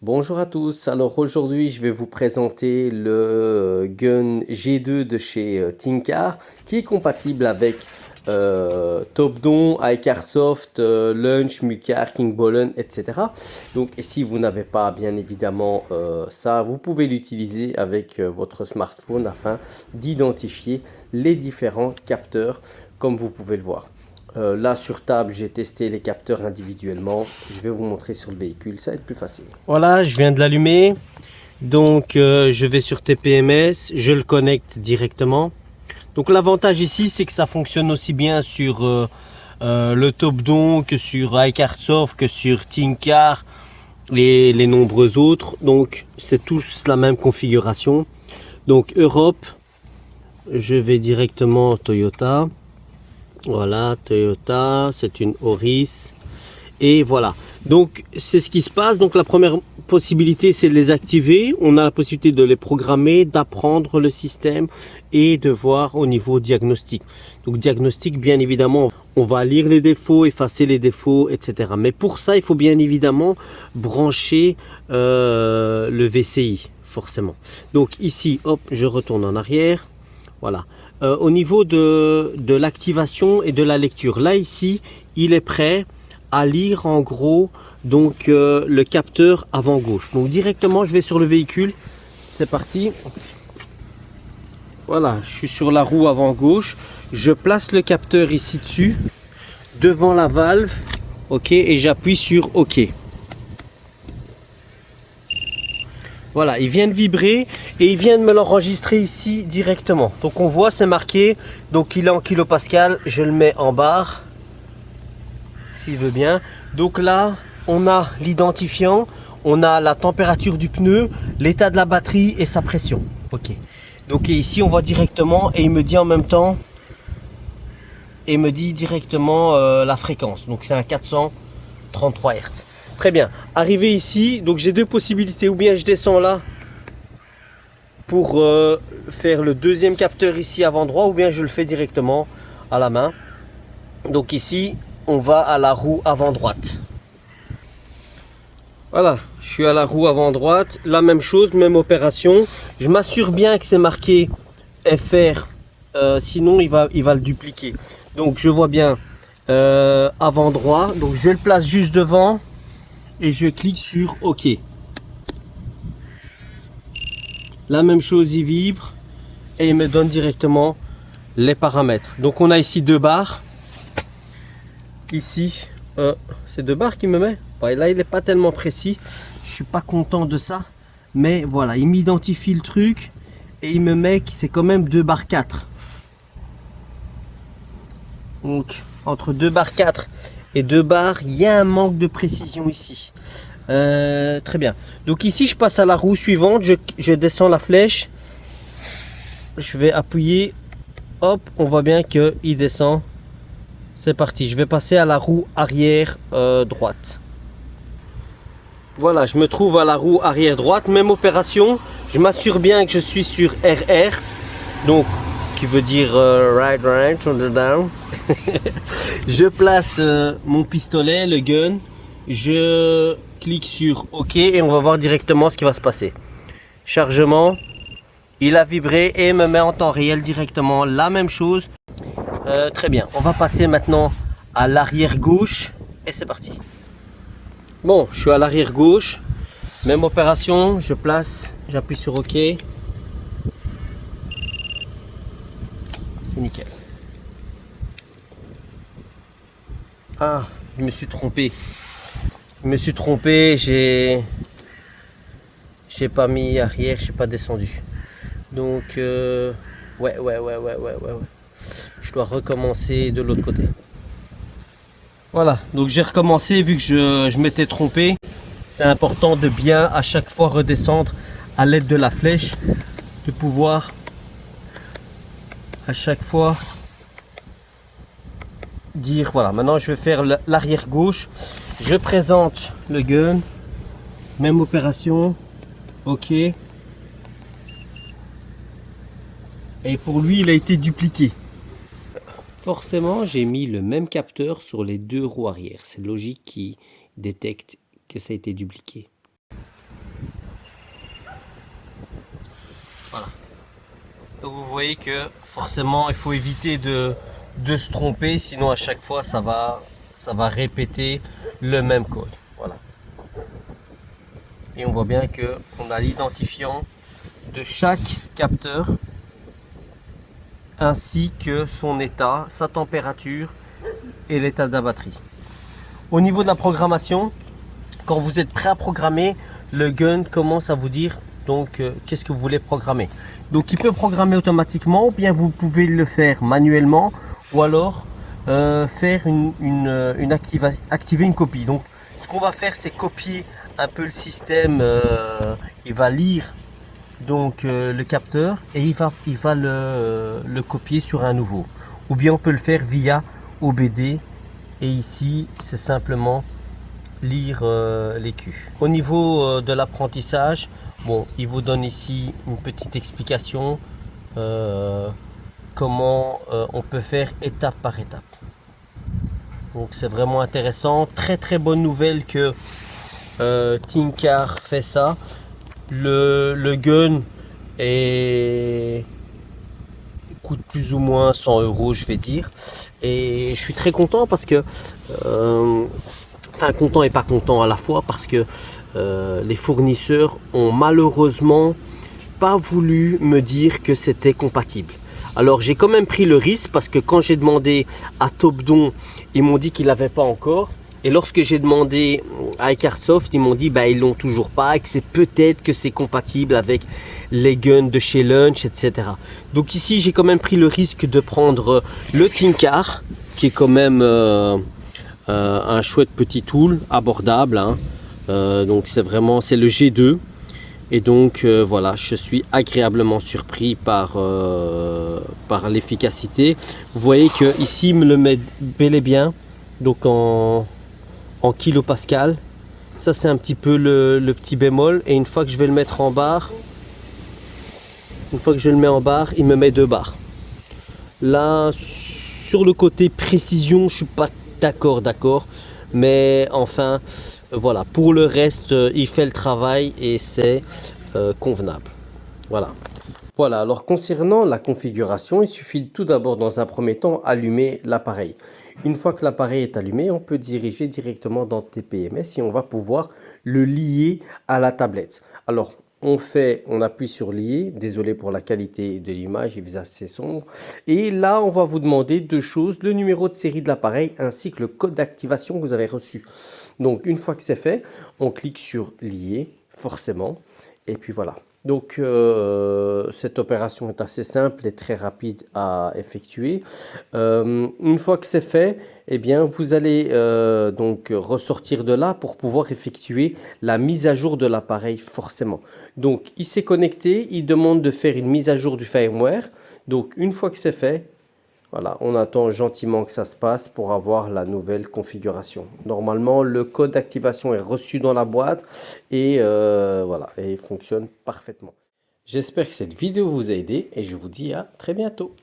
Bonjour à tous, alors aujourd'hui je vais vous présenter le gun G2 de chez Tinkar qui est compatible avec Topdon, iCarsoft, Lunch, Mucar, King Bollen, etc. Donc et si vous n'avez pas bien évidemment ça, vous pouvez l'utiliser avec votre smartphone afin d'identifier les différents capteurs comme vous pouvez le voir. Là sur table, j'ai testé les capteurs individuellement. Je vais vous montrer sur le véhicule, ça va être plus facile. Voilà, je viens de l'allumer. Donc je vais sur TPMS, je le connecte directement. Donc l'avantage ici, c'est que ça fonctionne aussi bien sur le Topdon que sur iCarsoft, que sur Tinkar et les nombreux autres. Donc c'est tous la même configuration. Donc Europe, je vais directement Toyota. Voilà, Toyota, c'est une Auris. Et voilà. Donc, c'est ce qui se passe. Donc, la première possibilité, c'est de les activer. On a la possibilité de les programmer, d'apprendre le système et de voir au niveau diagnostic. Donc, diagnostic, bien évidemment, on va lire les défauts, effacer les défauts, etc. Mais pour ça, il faut bien évidemment brancher le VCI, forcément. Donc, ici, hop, je retourne en arrière. Voilà. Au niveau de l'activation et de la lecture, là ici, il est prêt à lire en gros donc le capteur avant gauche. Donc directement, je vais sur le véhicule. C'est parti. Voilà, je suis sur la roue avant gauche. Je place le capteur ici dessus, devant la valve. OK, et j'appuie sur OK. Voilà, il vient de vibrer et il vient de me l'enregistrer ici directement. Donc on voit, c'est marqué. Donc il est en kilopascal. Je le mets en barre, s'il veut bien. Donc là, on a l'identifiant, on a la température du pneu, l'état de la batterie et sa pression. Ok. Donc ici, on voit directement et il me dit en même temps, et il me dit directement la fréquence. Donc c'est un 433 Hz. Très bien. Arrivé ici, donc j'ai deux possibilités. Ou bien je descends là pour faire le deuxième capteur ici avant droit, ou bien je le fais directement à la main. Donc ici, on va à la roue avant droite. Voilà, je suis à la roue avant droite. La même chose, même opération. Je m'assure bien que c'est marqué FR, sinon il va le dupliquer. Donc je vois bien avant droit. Donc je le place juste devant. Et je clique sur OK. La même chose, il vibre et il me donne directement les paramètres. Donc on a ici deux barres. Ici, c'est deux barres qu'il me met. Ouais, là, il n'est pas tellement précis. Je suis pas content de ça. Mais voilà, il m'identifie le truc et il me met que c'est quand même 2 barres 4. Donc entre 2 barres 4 et 2 barres, il y a un manque de précision ici. Très bien. Donc ici, je passe à la roue suivante. Je descends la flèche. Je vais appuyer. Hop, on voit bien qu'il descend. C'est parti. Je vais passer à la roue arrière droite. Voilà, je me trouve à la roue arrière droite. Même opération. Je m'assure bien que je suis sur RR. Donc, qui veut dire right, shoulder down. Je place mon pistolet, le gun. Je clique sur OK et on va voir directement ce qui va se passer. Chargement, il a vibré et me met en temps réel directement la même chose. Très bien, on va passer maintenant à l'arrière gauche et c'est parti. Bon, je suis à l'arrière gauche, même opération, je place, j'appuie sur OK. C'est nickel. Ah, je me suis trompé. J'ai pas mis arrière, j'ai pas descendu. Donc ouais. Je dois recommencer de l'autre côté. Voilà, donc j'ai recommencé vu que je m'étais trompé. C'est important de bien à chaque fois redescendre à l'aide de la flèche, de pouvoir à chaque fois dire voilà, maintenant je vais faire l'arrière gauche. Je présente le gun, même opération, OK. Et pour lui, il a été dupliqué. Forcément, j'ai mis le même capteur sur les deux roues arrière. C'est logique qu'il détecte que ça a été dupliqué. Voilà. Donc vous voyez que forcément il faut éviter de se tromper, sinon à chaque fois ça va répéter le même code. Voilà. Et on voit bien que on a l'identifiant de chaque capteur ainsi que son état, sa température et l'état de la batterie. Au niveau de la programmation, quand vous êtes prêt à programmer, le gun commence à vous dire donc qu'est-ce que vous voulez programmer. Donc il peut programmer automatiquement, ou bien vous pouvez le faire manuellement, ou alors faire activer une copie. Donc ce qu'on va faire, c'est copier un peu le système. Il va lire donc le capteur et il va le copier sur un nouveau. Ou bien on peut le faire via OBD, et ici c'est simplement lire les Q. Au niveau de l'apprentissage, bon, il vous donne ici une petite explication comment on peut faire étape par étape. Donc c'est vraiment intéressant. Très très bonne nouvelle que ThinKar fait ça. Le gun coûte plus ou moins 100 €, je vais dire. Et je suis très content parce que enfin content et pas content à la fois, parce que les fournisseurs ont malheureusement pas voulu me dire que c'était compatible. Alors j'ai quand même pris le risque, parce que quand j'ai demandé à Topdon, ils m'ont dit qu'ils l'avaient pas encore. Et lorsque j'ai demandé à Airsoft, ils m'ont dit bah ils l'ont toujours pas, et que c'est peut-être que c'est compatible avec les guns de chez Lunch, etc. Donc ici j'ai quand même pris le risque de prendre le ThinKar, qui est quand même un chouette petit tool abordable, hein. Donc c'est le G2, et donc voilà, je suis agréablement surpris par l'efficacité. Vous voyez que ici il me le met bel et bien donc en kilopascal. Ça c'est un petit peu le petit bémol, et une fois que je vais le mettre en barre, une fois que je le mets en barre, il me met 2 barres. Là sur le côté précision, je suis pas d'accord, mais enfin voilà, pour le reste il fait le travail et c'est convenable. Voilà, alors concernant la configuration, il suffit tout d'abord dans un premier temps allumer l'appareil. Une fois que l'appareil est allumé, on peut diriger directement dans TPMS et on va pouvoir le lier à la tablette. Alors on appuie sur lier, désolé pour la qualité de l'image, il faisait assez sombre. Et là on va vous demander 2 choses, le numéro de série de l'appareil ainsi que le code d'activation que vous avez reçu. Donc une fois que c'est fait, on clique sur lier forcément, et puis voilà. Donc cette opération est assez simple et très rapide à effectuer. Une fois que c'est fait, eh bien, vous allez donc ressortir de là pour pouvoir effectuer la mise à jour de l'appareil forcément. Donc il s'est connecté, il demande de faire une mise à jour du firmware. Donc une fois que c'est fait, voilà, on attend gentiment que ça se passe pour avoir la nouvelle configuration. Normalement, le code d'activation est reçu dans la boîte et voilà, et il fonctionne parfaitement. J'espère que cette vidéo vous a aidé et je vous dis à très bientôt.